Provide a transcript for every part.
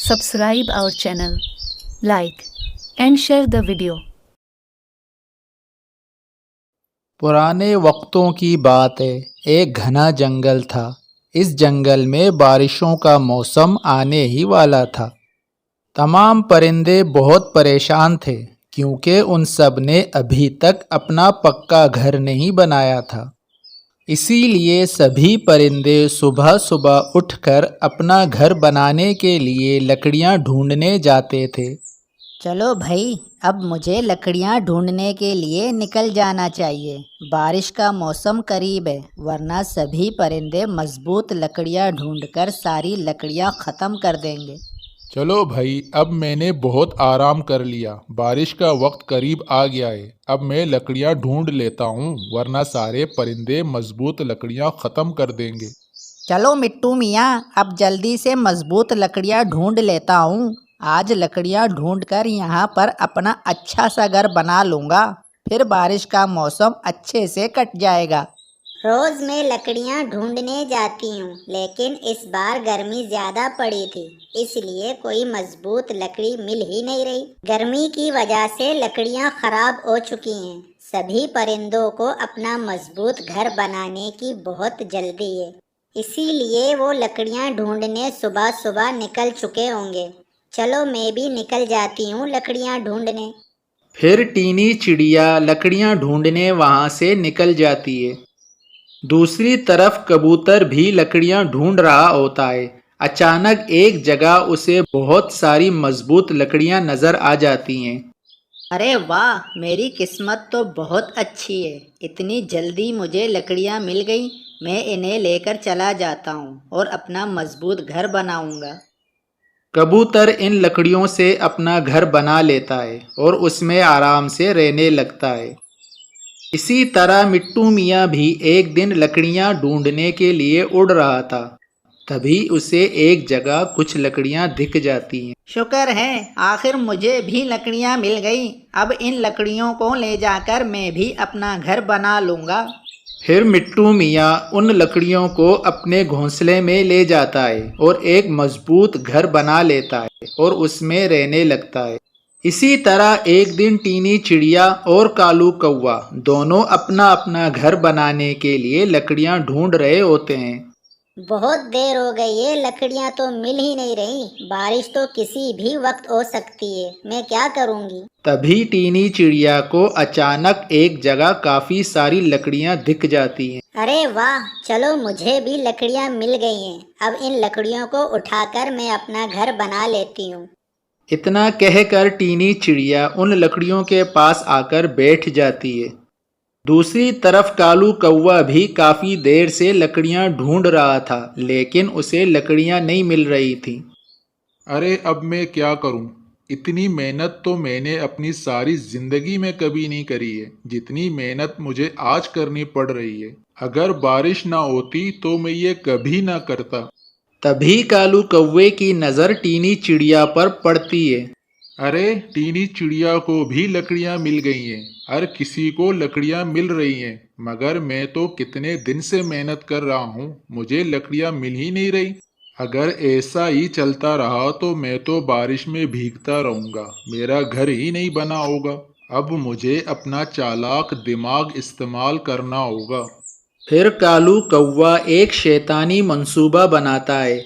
subscribe our channel, like and share the video. पुराने वक्तों की बात है। एक घना जंगल था। इस जंगल में बारिशों का मौसम आने ही वाला था। तमाम परिंदे बहुत परेशान थे क्योंकि उन सब ने अभी तक अपना पक्का घर नहीं बनाया था। इसीलिए सभी परिंदे सुबह सुबह उठकर अपना घर बनाने के लिए लकड़ियां ढूंढने जाते थे। चलो भाई, अब मुझे लकड़ियाँ ढूंढने के लिए निकल जाना चाहिए। बारिश का मौसम करीब है, वरना सभी परिंदे मजबूत लकड़ियाँ ढूंढकर सारी लकड़ियाँ ख़त्म कर देंगे। चलो भाई, अब मैंने बहुत आराम कर लिया। बारिश का वक्त करीब आ गया है। अब मैं लकड़ियाँ ढूंढ लेता हूँ, वरना सारे परिंदे मजबूत लकड़ियाँ ख़त्म कर देंगे। चलो मिट्टू मियाँ, अब जल्दी से मजबूत लकड़ियाँ ढूंढ लेता हूँ। आज लकड़ियाँ ढूंढकर यहाँ पर अपना अच्छा सा घर बना लूँगा, फिर बारिश का मौसम अच्छे से कट जाएगा। रोज मैं लकड़ियाँ ढूंढने जाती हूँ, लेकिन इस बार गर्मी ज्यादा पड़ी थी, इसलिए कोई मजबूत लकड़ी मिल ही नहीं रही। गर्मी की वजह से लकड़ियाँ खराब हो चुकी हैं। सभी परिंदों को अपना मजबूत घर बनाने की बहुत जल्दी है, इसीलिए वो लकड़ियाँ ढूंढने सुबह सुबह निकल चुके होंगे। चलो मैं भी निकल जाती हूँ लकड़ियाँ ढूंढने। फिर टीनी चिड़िया लकड़ियां ढूंढने वहां से निकल जाती है। दूसरी तरफ कबूतर भी लकड़ियां ढूंढ रहा होता है। अचानक एक जगह उसे बहुत सारी मजबूत लकड़ियां नजर आ जाती हैं। अरे वाह, मेरी किस्मत तो बहुत अच्छी है। इतनी जल्दी मुझे लकड़ियाँ मिल गई। मैं इन्हें लेकर चला जाता हूँ और अपना मजबूत घर बनाऊंगा। कबूतर इन लकड़ियों से अपना घर बना लेता है और उसमें आराम से रहने लगता है। इसी तरह मिट्टू मियाँ भी एक दिन लकड़ियाँ ढूंढने के लिए उड़ रहा था। तभी उसे एक जगह कुछ लकड़ियाँ दिख जाती हैं। शुक्र है, आखिर मुझे भी लकड़ियाँ मिल गई। अब इन लकड़ियों को ले जाकर मैं भी अपना घर बना लूँगा। फिर मिट्टू मियाँ उन लकड़ियों को अपने घोंसले में ले जाता है और एक मजबूत घर बना लेता है और उसमें रहने लगता है। इसी तरह एक दिन टीनी चिड़िया और कालू कौवा दोनों अपना अपना घर बनाने के लिए लकड़ियां ढूंढ रहे होते हैं। बहुत देर हो गई है, लकड़ियाँ तो मिल ही नहीं रही। बारिश तो किसी भी वक्त हो सकती है, मैं क्या करूँगी। तभी टीनी चिड़िया को अचानक एक जगह काफी सारी लकड़ियां दिख जाती हैं। अरे वाह, चलो मुझे भी लकड़ियाँ मिल गई हैं। अब इन लकड़ियों को उठाकर मैं अपना घर बना लेती हूँ। इतना कहकर टीनी चिड़िया उन लकड़ियों के पास आकर बैठ जाती है। दूसरी तरफ कालू कौवा भी काफी देर से लकड़ियां ढूंढ रहा था, लेकिन उसे लकड़ियां नहीं मिल रही थी। अरे अब मैं क्या करूं? इतनी मेहनत तो मैंने अपनी सारी जिंदगी में कभी नहीं करी है, जितनी मेहनत मुझे आज करनी पड़ रही है। अगर बारिश ना होती तो मैं ये कभी ना करता। तभी कालू कौवे की नजर टीनी चिड़िया पर पड़ती है। अरे टीनी चिड़िया को भी लकड़ियां मिल गई हैं। हर किसी को लकड़ियां मिल रही हैं, मगर मैं तो कितने दिन से मेहनत कर रहा हूँ, मुझे लकड़ियां मिल ही नहीं रही। अगर ऐसा ही चलता रहा तो मैं तो बारिश में भीगता रहूँगा, मेरा घर ही नहीं बना होगा। अब मुझे अपना चालाक दिमाग इस्तेमाल करना होगा। फिर कालू कौवा एक शैतानी मंसूबा बनाता है।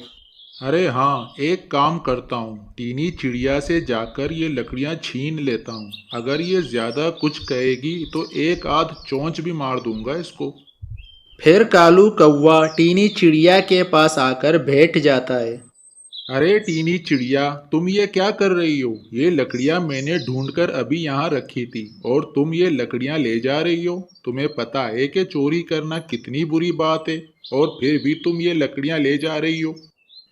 अरे हाँ, एक काम करता हूँ, टीनी चिड़िया से जाकर ये लकड़ियाँ छीन लेता हूँ। अगर ये ज्यादा कुछ कहेगी तो एक आध चोंच भी मार दूंगा इसको। फिर कालू कौवा टीनी चिड़िया के पास आकर बैठ जाता है। अरे टीनी चिड़िया, तुम ये क्या कर रही हो? ये लकड़ियाँ मैंने ढूंढकर अभी यहाँ रखी थी और तुम ये लकड़ियाँ ले जा रही हो। तुम्हें पता है कि चोरी करना कितनी बुरी बात है, और फिर भी तुम ये लकड़ियाँ ले जा रही हो।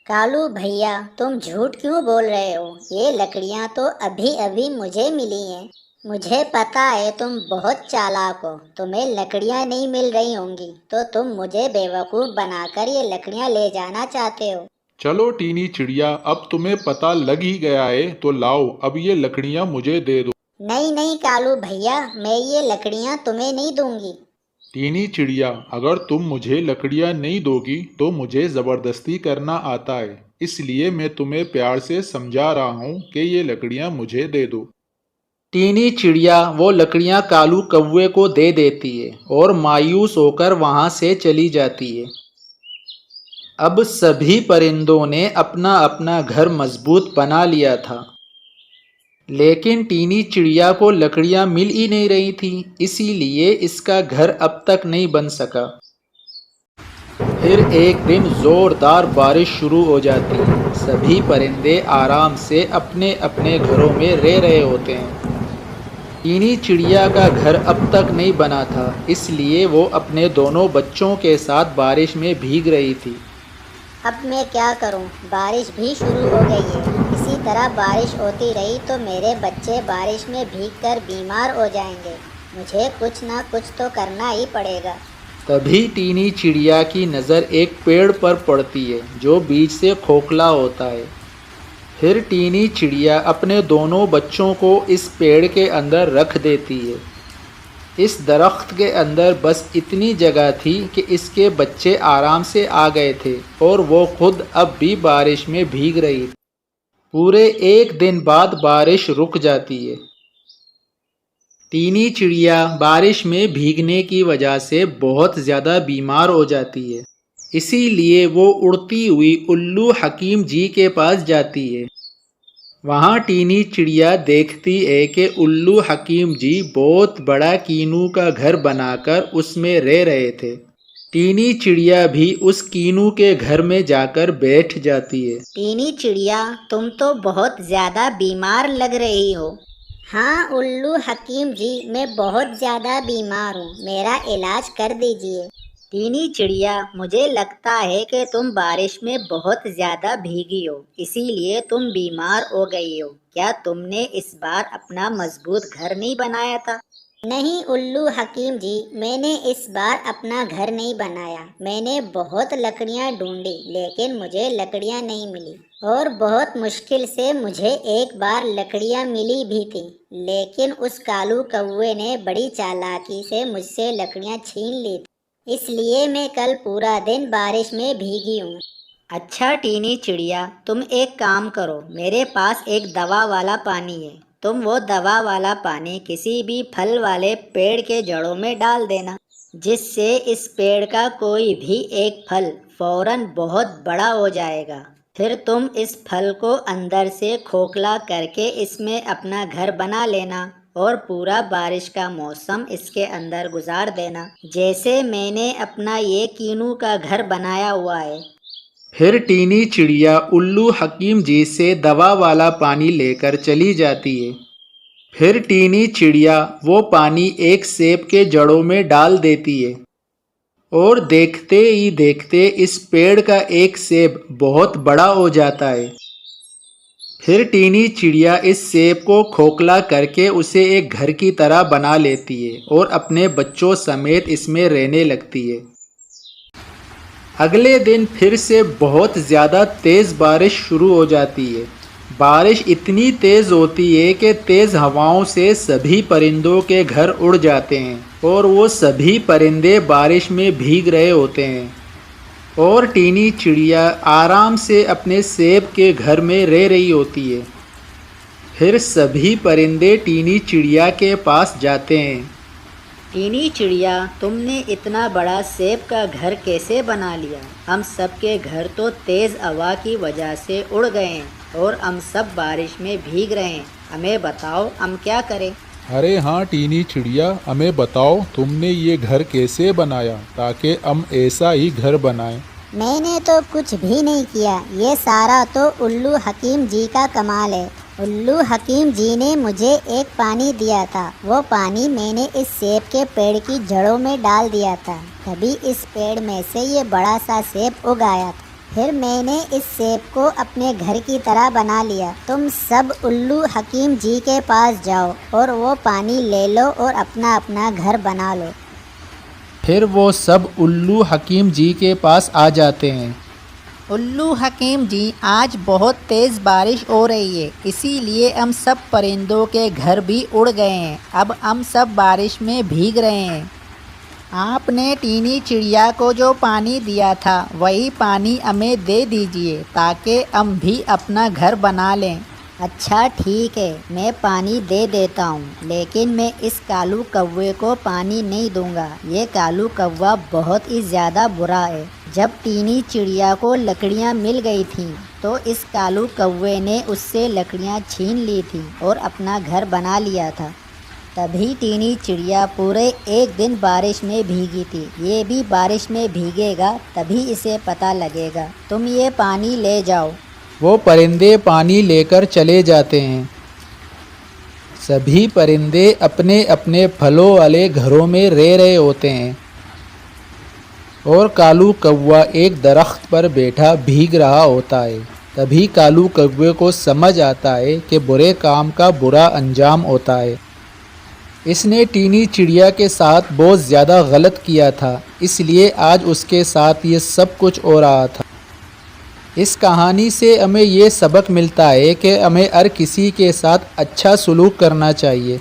कालू भैया, तुम झूठ क्यों बोल रहे हो? ये लकड़ियाँ तो अभी अभी मुझे मिली हैं। मुझे पता है तुम बहुत चालाक हो, तुम्हें लकड़ियाँ नहीं मिल रही होंगी, तो तुम मुझे बेवकूफ़ बनाकर ये लकड़ियाँ ले जाना चाहते हो। चलो टीनी चिड़िया, अब तुम्हें पता लग ही गया है, तो लाओ अब ये लकड़ियाँ मुझे दे दो। नहीं नहीं कालू भैया, मैं ये लकड़ियाँ तुम्हें नहीं दूंगी। टीनी चिड़िया, अगर तुम मुझे लकड़ियाँ नहीं दोगी तो मुझे ज़बरदस्ती करना आता है, इसलिए मैं तुम्हें प्यार से समझा रहा हूँ कि ये लकड़ियाँ मुझे दे दो। टीनी चिड़िया वो लकड़ियां कालू कौवे को दे देती है और मायूस होकर वहां से चली जाती है। अब सभी परिंदों ने अपना अपना घर मजबूत बना लिया था, लेकिन टीनी चिड़िया को लकड़ियां मिल ही नहीं रही थी, इसीलिए इसका घर अब तक नहीं बन सका। फिर एक दिन जोरदार बारिश शुरू हो जाती है। सभी परिंदे आराम से अपने अपने घरों में रह रहे होते हैं। टीनी चिड़िया का घर अब तक नहीं बना था, इसलिए वो अपने दोनों बच्चों के साथ बारिश में भीग रही थी। अब मैं क्या करूं? बारिश भी शुरू हो गई है। इसी तरह बारिश होती रही तो मेरे बच्चे बारिश में भीगकर बीमार हो जाएंगे। मुझे कुछ ना कुछ तो करना ही पड़ेगा। तभी टीनी चिड़िया की नज़र एक पेड़ पर पड़ती है जो बीज से खोखला होता है। फिर टीनी चिड़िया अपने दोनों बच्चों को इस पेड़ के अंदर रख देती है। इस दरख्त के अंदर बस इतनी जगह थी कि इसके बच्चे आराम से आ गए थे और वो खुद अब भी बारिश में भीग रही थी। पूरे एक दिन बाद बारिश रुक जाती है। टीनी चिड़िया बारिश में भीगने की वजह से बहुत ज़्यादा बीमार हो जाती है, इसीलिए वो उड़ती हुई उल्लू हकीम जी के पास जाती है। वहाँ टीनी चिड़िया देखती है कि उल्लू हकीम जी बहुत बड़ा कीनू का घर बनाकर उसमें रह रहे थे। टीनी चिड़िया भी उस कीनू के घर में जाकर बैठ जाती है। टीनी चिड़िया, तुम तो बहुत ज़्यादा बीमार लग रही हो। हाँ उल्लू हकीम जी, मैं बहुत ज़्यादा बीमार हूँ, मेरा इलाज कर दीजिए। टीनी चिड़िया, मुझे लगता है कि तुम बारिश में बहुत ज़्यादा भीगी हो, इसीलिए तुम बीमार हो गई हो। क्या तुमने इस बार अपना मजबूत घर नहीं बनाया था? नहीं उल्लू हकीम जी, मैंने इस बार अपना घर नहीं बनाया। मैंने बहुत लकड़ियाँ ढूंढी लेकिन मुझे लकड़ियाँ नहीं मिली और बहुत मुश्किल से मुझे एक बार लकड़ियाँ मिली भी थी, लेकिन उस कालू कौवे ने बड़ी चालाकी से मुझसे लकड़ियाँ छीन ली थी, इसलिए मैं कल पूरा दिन बारिश में भीगी हूँ। अच्छा टीनी चिड़िया, तुम एक काम करो, मेरे पास एक दवा वाला पानी है। तुम वो दवा वाला पानी किसी भी फल वाले पेड़ के जड़ों में डाल देना, जिससे इस पेड़ का कोई भी एक फल फौरन बहुत बड़ा हो जाएगा। फिर तुम इस फल को अंदर से खोखला करके इसमें अपना घर बना लेना और पूरा बारिश का मौसम इसके अंदर गुजार देना, जैसे मैंने अपना ये कीनू का घर बनाया हुआ है। फिर टीनी चिड़िया उल्लू हकीम जी से दवा वाला पानी लेकर चली जाती है। फिर टीनी चिड़िया वो पानी एक सेब के जड़ों में डाल देती है और देखते ही देखते इस पेड़ का एक सेब बहुत बड़ा हो जाता है। फिर टीनी चिड़िया इस सेब को खोखला करके उसे एक घर की तरह बना लेती है और अपने बच्चों समेत इसमें रहने लगती है। अगले दिन फिर से बहुत ज़्यादा तेज़ बारिश शुरू हो जाती है। बारिश इतनी तेज़ होती है कि तेज़ हवाओं से सभी परिंदों के घर उड़ जाते हैं और वो सभी परिंदे बारिश में भीग रहे होते हैं और टीनी चिड़िया आराम से अपने सेब के घर में रह रही होती है। फिर सभी परिंदे टीनी चिड़िया के पास जाते हैं। टीनी चिड़िया, तुमने इतना बड़ा सेब का घर कैसे बना लिया? हम सब के घर तो तेज़ हवा की वजह से उड़ गए हैं और हम सब बारिश में भीग रहे हैं। हमें बताओ, हम क्या करें? अरे हाँ टीनी चिड़िया, हमें बताओ तुमने ये घर कैसे बनाया ताकि हम ऐसा ही घर बनाएं। मैंने तो कुछ भी नहीं किया, ये सारा तो उल्लू हकीम जी का कमाल है। उल्लू हकीम जी ने मुझे एक पानी दिया था, वो पानी मैंने इस सेब के पेड़ की जड़ों में डाल दिया था, तभी इस पेड़ में से ये बड़ा सा सेब उग आया था। फिर मैंने इस सेब को अपने घर की तरह बना लिया। तुम सब उल्लू हकीम जी के पास जाओ और वो पानी ले लो और अपना अपना घर बना लो। फिर वो सब उल्लू हकीम जी के पास आ जाते हैं। उल्लू हकीम जी, आज बहुत तेज़ बारिश हो रही है, इसीलिए हम सब परिंदों के घर भी उड़ गए हैं। अब हम सब बारिश में भीग रहे हैं। आपने टीनी चिड़िया को जो पानी दिया था वही पानी हमें दे दीजिए ताकि हम भी अपना घर बना लें। अच्छा ठीक है, मैं पानी दे देता हूँ, लेकिन मैं इस कालू कौवे को पानी नहीं दूंगा। ये कालू कौवा बहुत ही ज़्यादा बुरा है। जब टीनी चिड़िया को लकड़ियाँ मिल गई थीं तो इस कालू कौवे ने उससे लकड़ियाँ छीन ली थी और अपना घर बना लिया था। तभी टीनी चिड़िया पूरे एक दिन बारिश में भीगी थी। ये भी बारिश में भीगेगा तभी इसे पता लगेगा। तुम ये पानी ले जाओ। वो परिंदे पानी लेकर चले जाते हैं। सभी परिंदे अपने अपने फलों वाले घरों में रह रहे होते हैं और कालू कौवा एक दरख्त पर बैठा भीग रहा होता है। तभी कालू कौवे को समझ आता है कि बुरे काम का बुरा अंजाम होता है। इसने टीनी चिड़िया के साथ बहुत ज़्यादा गलत किया था, इसलिए आज उसके साथ ये सब कुछ हो रहा था। इस कहानी से हमें ये सबक मिलता है कि हमें हर किसी के साथ अच्छा सलूक करना चाहिए।